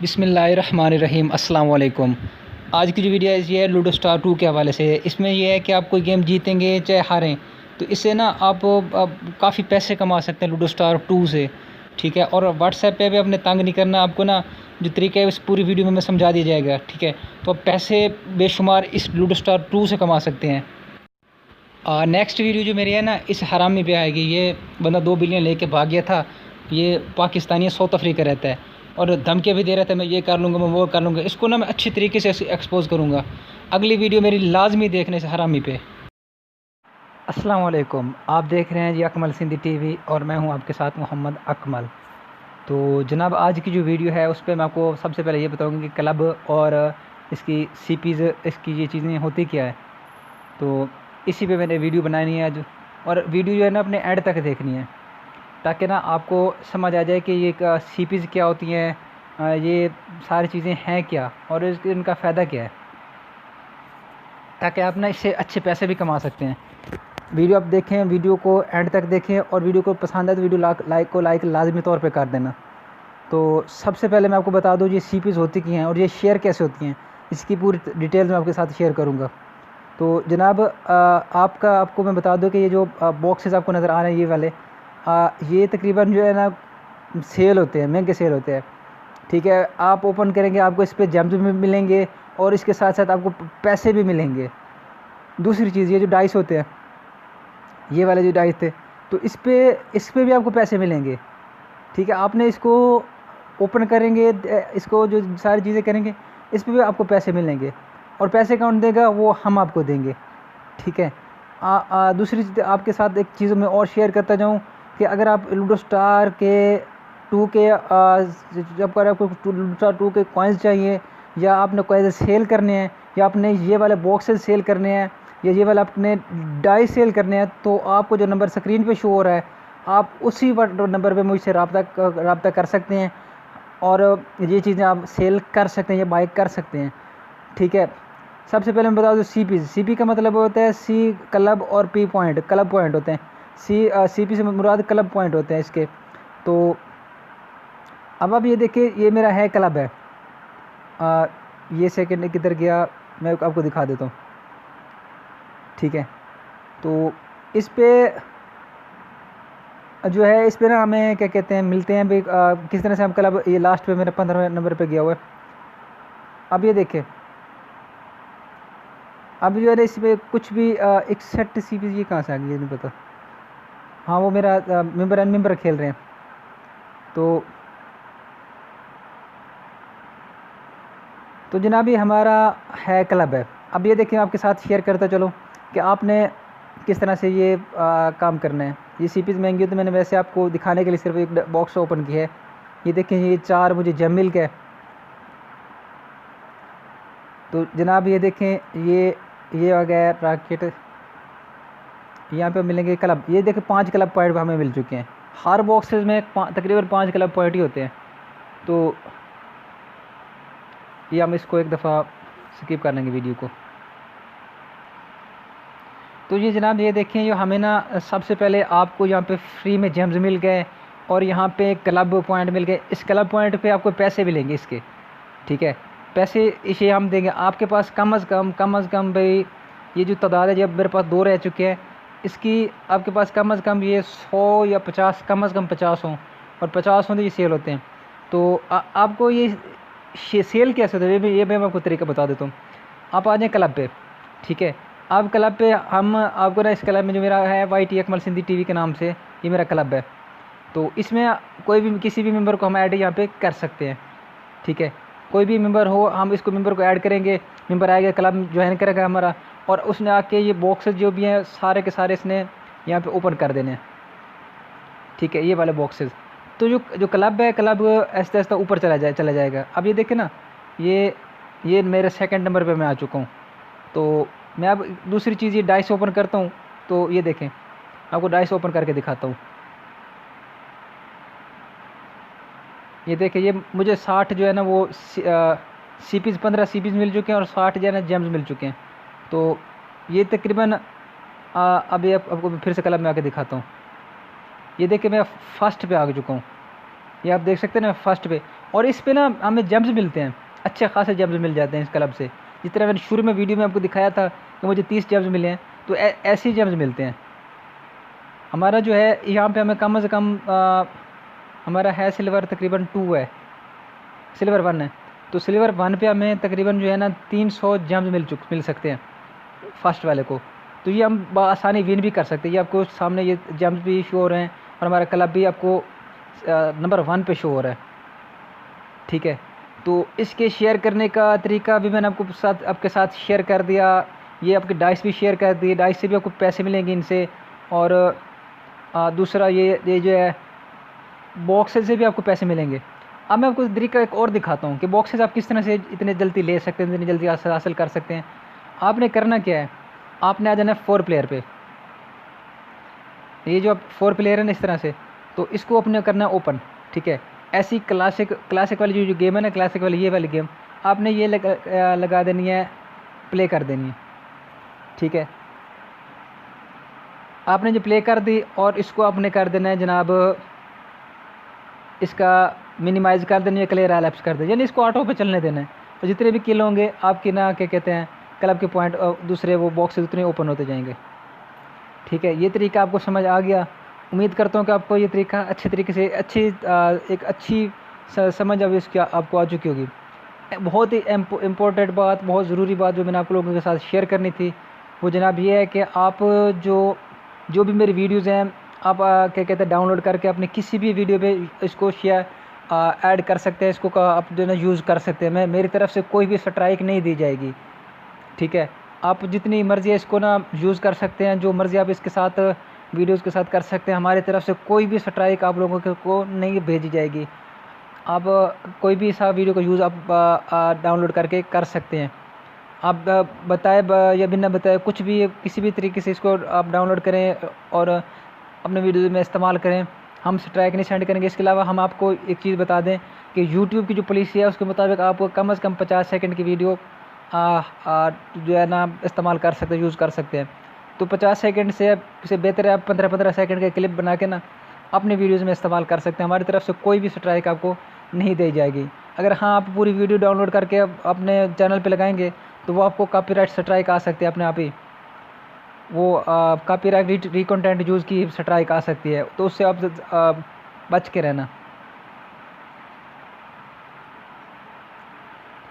बिस्मिल्लाहिर्रहमानिर्रहीम अस्सलाम वालेकुम। आज की जो वीडियो है ये है लूडो स्टार 2 के हवाले से। इसमें ये है कि आप कोई गेम जीतेंगे चाहे हारें तो इससे ना आप काफ़ी पैसे कमा सकते हैं लूडो स्टार 2 से, ठीक है। और व्हाट्सएप पे भी अपने तंग नहीं करना, आपको ना जो तरीका है इस पूरी वीडियो में मैं समझा दिया जाएगा, ठीक है। तो आप पैसे बेशुमार इस लूडो स्टार 2 से कमा सकते हैं। नेक्स्ट वीडियो जो मेरी है ना इस हरामी पे आएगी। ये बंदा 2 बिलियन लेके भाग गया था। ये पाकिस्तानी है, साउथ अफ्रीका रहता है और धमकियाँ भी दे रहा था, मैं ये कर लूँगा, मैं वो कर लूँगा। इसको ना मैं अच्छी तरीके से एक्सपोज करूँगा। अगली वीडियो मेरी लाजमी देखने से हरामी पे। अस्सलाम वालेकुम, आप देख रहे हैं जी अकमल सिंधी टीवी और मैं हूँ आपके साथ मोहम्मद अकमल। तो जनाब आज की जो वीडियो है उस पर मैं आपको सबसे पहले ये बताऊँगा कि क्लब और इसकी सीपीज़, इसकी ये चीज़ें होती क्या है। तो इसी पे मैंने वीडियो बनानी है आज, और वीडियो जो है ना अपने एंड तक देखनी है ताकि ना आपको समझ आ जाए कि ये सीपीज़ क्या होती हैं, ये सारी चीज़ें हैं क्या और इनका फ़ायदा क्या है, ताकि आप ना इससे अच्छे पैसे भी कमा सकते हैं। वीडियो आप देखें, वीडियो को एंड तक देखें और वीडियो को पसंद है तो वीडियो लाइक लाजमी तौर पे कर देना। तो सबसे पहले मैं आपको बता दूँ ये सीपीज़ होती क्या हैं और ये शेयर कैसे होती हैं, इसकी पूरी डिटेल मैं आपके साथ शेयर करूँगा। तो जनाब आपको मैं बता दूं कि ये जो बॉक्सेस आपको नज़र आ रहे हैं ये वाले, ये तकरीबन जो है ना सेल होते हैं, महंगे सेल होते हैं, ठीक है। आप ओपन करेंगे आपको इस पर जेम्स भी मिलेंगे और इसके साथ साथ आपको पैसे भी मिलेंगे। दूसरी चीज़, ये जो डाइस होते हैं, ये वाले जो डाइस थे, तो इस पे भी आपको पैसे मिलेंगे, ठीक है। आपने इसको ओपन करेंगे, इसको जो सारी चीज़ें करेंगे इस पर भी आपको पैसे मिलेंगे और पैसे कौन देगा, वो हम आपको देंगे, ठीक है। दूसरी चीज़ आपके साथ एक चीज़ मैं और शेयर करता जाऊं कि अगर आप लूडो स्टार के 2 के जब कर आपको लूडो स्टार 2 के कॉइन्स चाहिए, या आपने कॉइन्स सेल करने हैं, या आपने ये वाले बॉक्सेस सेल करने हैं, या ये वाला अपने डाई सेल करने हैं, तो आपको जो नंबर स्क्रीन पे शो हो रहा है आप उसी नंबर पे मुझसे रब्ता कर सकते हैं और ये चीज़ें आप सेल कर सकते हैं या बाई कर सकते हैं, ठीक है। सबसे पहले मैं बता दूँ सीपी का मतलब होता है सी क्लब और पी पॉइंट, क्लब पॉइंट होते हैं। सीपी से मुराद क्लब पॉइंट होते हैं इसके। तो अब आप ये देखिए, ये मेरा है क्लब है, ये सेकंड किधर गया मैं आपको दिखा देता हूँ, ठीक है। तो इस पे जो है, इस पे ना हमें क्या कहते हैं मिलते हैं भाई, किस तरह से हम क्लब, ये लास्ट पे मेरा 15वें नंबर पे गया हुआ है। अब ये देखें, अब जो है ना इसमें कुछ भी एक सेट सीरीज, ये कहाँ से आ गई ये नहीं पता। हाँ वो मेरा मेंबर एंड मेंबर खेल रहे हैं। तो जनाब ये हमारा है क्लब है। अब ये देखिए, आपके साथ शेयर करता चलो कि आपने किस तरह से ये काम करना है। ये सीपीज़ महंगी हो तो मैंने वैसे आपको दिखाने के लिए सिर्फ एक बॉक्स ओपन किया है। ये देखें, ये 4 मुझे जेम मिल गए। तो जनाब ये देखें, ये आ गया रॉकेट, यहाँ पे मिलेंगे क्लब। ये देखें 5 क्लब पॉइंट हमें मिल चुके हैं। हर बॉक्सेस में तकरीबन 5 क्लब पॉइंट ही होते हैं। तो ये हम इसको एक दफ़ा स्किप कर लेंगे वीडियो को। तो ये जनाब ये देखें, जो हमें ना सबसे पहले आपको यहाँ पे फ्री में जेम्स मिल गए और यहाँ पे क्लब पॉइंट मिल गए। इस क्लब पॉइंट पे आपको पैसे मिलेंगे इसके, ठीक है। पैसे इसे हम देंगे आपके पास कम अज़ कम भाई, ये जो तादाद है जब मेरे पास 2 रह चुके हैं, इसकी आपके पास कम अज़ कम ये 100 या 50, कम अज़ कम 50 हों, और 50 हों तो ये सेल होते हैं। तो आपको ये सेल कैसे होता है ये मैं आपको तरीका बता देता हूँ। आप आ जाएँ क्लब पे, ठीक है। आप क्लब पे, हम आपको ना इस क्लब में जो मेरा है YT अकमल सिंधी टीवी के नाम से ये मेरा क्लब है। तो इसमें कोई भी किसी भी मेंबर को हम ऐड यहाँ पे कर सकते हैं, ठीक है। कोई भी मेंबर हो, हम इसको मेंबर को ऐड करेंगे, मेंबर आएगा, क्लब ज्वाइन करेगा हमारा, और उसने आके ये बॉक्सेस जो भी हैं सारे के सारे इसने यहाँ पे ओपन कर देने हैं, ठीक है। ये वाले बॉक्सेस, तो जो क्लब है, क्लब ऐसे ऐसे ऊपर चला जाएगा। अब ये देखें ना, ये मेरे सेकंड नंबर पे मैं आ चुका हूँ। तो मैं अब दूसरी चीज़, ये डाइस ओपन करता हूँ। तो ये देखें, आपको डाइस ओपन करके दिखाता हूँ। ये देखें, ये मुझे 60 जो है ना वो सीपीज़ 15 सीपीज़ मिल चुके हैं और 60 जो है ना जेम्स मिल चुके हैं। तो ये तकरीबन अभी आपको फिर से क्लब में आके दिखाता हूँ। ये देखिए, मैं फर्स्ट पे आ चुका हूँ। ये आप देख सकते हैं ना फर्स्ट पे, और इस पे ना हमें जेम्स मिलते हैं, अच्छे खासे जेम्स मिल जाते हैं इस क्लब से। जिस तरह मैंने शुरू में वीडियो में आपको दिखाया था कि मुझे 30 जेम्स मिले हैं, तो ऐसे ही जेम्स मिलते हैं। हमारा जो है यहाँ पे हमें कम से कम हमारा है सिल्वर तकरीबन 2 है, सिल्वर 1 है। तो सिल्वर 1 पे हमें तकरीबन जो है ना 300 जेम्स मिल सकते हैं फर्स्ट वाले को। तो ये हम आसानी विन भी कर सकते हैं। ये आपको सामने ये जेम्स भी शो हो रहे हैं और हमारा क्लब भी आपको नंबर 1 पे शो हो रहा है, ठीक है। तो इसके शेयर करने का तरीका भी मैंने आपके साथ शेयर कर दिया। ये आपके डाइस भी शेयर कर दिए, डाइस से भी आपको पैसे मिलेंगे इनसे। और दूसरा ये जो है बॉक्सेस से भी आपको पैसे मिलेंगे। अब मैं आपको तरीका एक और दिखाता हूँ कि बॉक्सेस आप किस तरह से इतने जल्दी ले सकते हैं, इतनी जल्दी हासिल कर सकते हैं। आपने करना क्या है, आपने आ जाना है 4 प्लेयर पे। ये जो आप 4 प्लेयर है ना इस तरह से, तो इसको अपने करना है ओपन, ठीक है। ऐसी क्लासिक वाली जो गेम है ना, क्लासिक वाली ये वाली गेम आपने ये लगा देनी है, प्ले कर देनी है, ठीक है। आपने जो प्ले कर दी और इसको आपने कर देना है जनाब, इसका मिनिमाइज़ कर देनी है, क्लियर ऑल एप्स कर दें, यानी इसको ऑटो पे चलने देना है। तो जितने भी किल होंगे आपके ना क्या कहते हैं क्लब के पॉइंट दूसरे वो बॉक्सेस उतने ओपन होते जाएंगे, ठीक है। ये तरीका आपको समझ आ गया। उम्मीद करता हूँ कि आपको ये तरीका अच्छे तरीके से एक अच्छी समझ अब इसकी आपको आ चुकी होगी। बहुत ही इम्पोर्टेंट बात, बहुत ज़रूरी बात जो मैंने आप लोगों के साथ शेयर करनी थी वो जनाब ये है कि आप जो भी मेरी वीडियोज़ हैं आप क्या कहते हैं डाउनलोड करके अपने किसी भी वीडियो पे इसको शेयर ऐड कर सकते हैं, इसको आप जो है ना यूज़ कर सकते हैं। मेरी तरफ से कोई भी स्ट्राइक नहीं दी जाएगी, ठीक है। आप जितनी मर्ज़ी है इसको ना यूज़ कर सकते हैं, जो मर्ज़ी आप इसके साथ वीडियोज़ के साथ कर सकते हैं। हमारी तरफ से कोई भी स्ट्राइक आप लोगों को नहीं भेजी जाएगी। आप कोई भी ऐसा वीडियो का यूज़ आप डाउनलोड करके कर सकते हैं। आप बताए या बिना बताए कुछ भी किसी भी तरीके से इसको आप डाउनलोड करें और अपने वीडियो में इस्तेमाल करें, हम स्ट्राइक नहीं सेंड करेंगे। इसके अलावा हम आपको एक चीज़ बता दें कि यूट्यूब की जो पॉलिसी है उसके मुताबिक आपको कम से कम 50 सेकंड की वीडियो जो है ना इस्तेमाल कर सकते हैं, यूज़ कर सकते हैं। तो 50 सेकंड से बेहतर है आप 15-15 सेकंड के क्लिप बना के ना अपने वीडियोज़ में इस्तेमाल कर सकते हैं। हमारी तरफ से कोई भी स्ट्राइक आपको नहीं दी जाएगी। अगर हाँ आप पूरी वीडियो डाउनलोड करके अपने चैनल पे लगाएंगे तो वो आपको कॉपीराइट स्ट्राइक आ सकती है अपने आप ही, वो कॉपीराइट रिकंटेंट यूज़ की स्ट्राइक आ सकती है, तो उससे आप बच के रहना।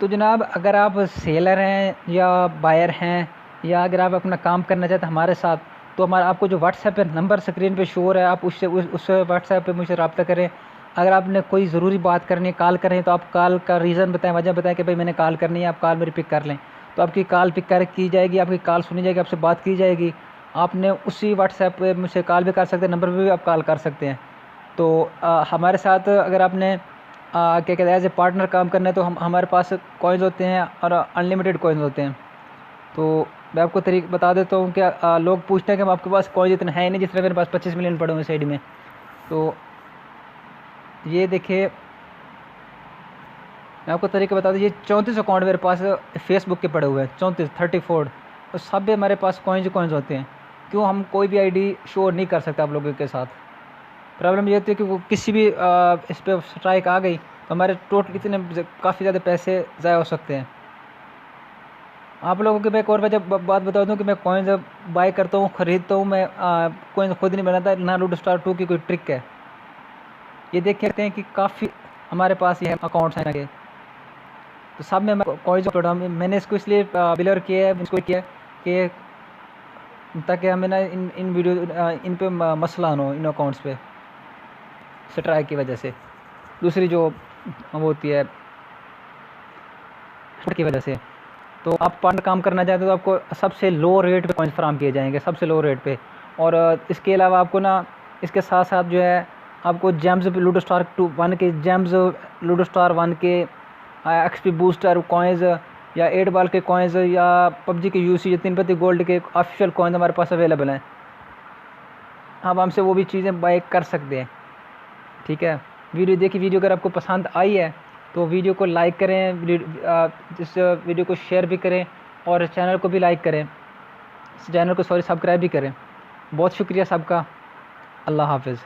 तो जनाब अगर आप सेलर हैं या बायर हैं या अगर आप अपना काम करना चाहते हैं हमारे साथ, तो आपको जो व्हाट्सएप पे नंबर स्क्रीन पे शो हो रहा है आप उस व्हाट्सएप पे मुझसे रब्ता करें। अगर आपने कोई ज़रूरी बात करनी है, कॉल करें, तो आप कॉल का रीज़न बताएं, वजह बताएं कि भाई मैंने कॉल करनी है, आप कॉल मेरी पिक कर लें। तो आपकी कॉल पिक की जाएगी, आपकी कॉल सुनी जाएगी, आपसे बात की जाएगी। आपने उसी व्हाट्सएप पे मुझसे कॉल भी कर सकते हैं, नंबर पे भी आप कॉल कर सकते हैं। तो हमारे साथ अगर आपने क्या कहते हैं एज ए पार्टनर काम करना है तो हमारे पास कॉइन्स होते हैं और अनलिमिटेड कॉइन्स होते हैं। तो मैं आपको तरीका बता देता हूँ कि लोग पूछते हैं कि हम आपके पास कॉइन्स इतने हैं नहीं, जिस तरह मेरे पास 25 मिलियन पड़े हुए साइड में। तो ये देखिए मैं आपको तरीका बता दूँ, ये 34 अकाउंट मेरे पास फेसबुक के पड़े हुए हैं, 34 और सब भी हमारे पास कॉइन्स होते हैं। क्यों हम कोई भी आईडी शो नहीं कर सकते आप लोगों के साथ। प्रॉब्लम ये होती है कि वो किसी भी इस पर स्ट्राइक आ गई तो हमारे टोटल इतने काफ़ी ज़्यादा पैसे ज़ाया हो सकते हैं। आप लोगों की मैं एक और वजह बात बता दूं कि मैं कॉइन्स बाय करता हूँ, ख़रीदता हूँ। मैं कॉइन्स खुद नहीं बनाता, ना लूडो स्टार 2 की कोई ट्रिक है। ये देख सकते हैं कि काफ़ी हमारे पास ये अकाउंट्स हैं ना के, तो सब में कॉइन्स पड़ा। मैंने इसको इसलिए बिलर किया है, इसको किया कि ताकि हमें ना इन वीडियो इन पे मसला ना हो इन अकाउंट्स पे स्ट्राइक की वजह से, दूसरी जो वो होती है की वजह से। तो आप पार्टनर काम करना चाहते हो तो आपको सबसे लो रेट पे कॉइन्स फराम किए जाएंगे, सबसे लो रेट पे। और इसके अलावा आपको ना इसके साथ साथ जो है आपको जेम्स लूडो स्टार 1 के जेम्स, लूडो स्टार 1 के एक्सपी बूस्टर कॉइन्स या 8 बॉल के कॉइन्स या पबजी के यूसी या 3 गोल्ड के ऑफिशियल कॉइन्स हमारे पास अवेलेबल हैं। आप हमसे वो भी चीज़ें बाय कर सकते हैं, ठीक है। वीडियो अगर आपको पसंद आई है तो वीडियो को लाइक करें, इस वीडियो को शेयर भी करें और चैनल को भी लाइक करें, चैनल को सब्सक्राइब भी करें। बहुत शुक्रिया सबका। अल्लाह हाफ़िज़।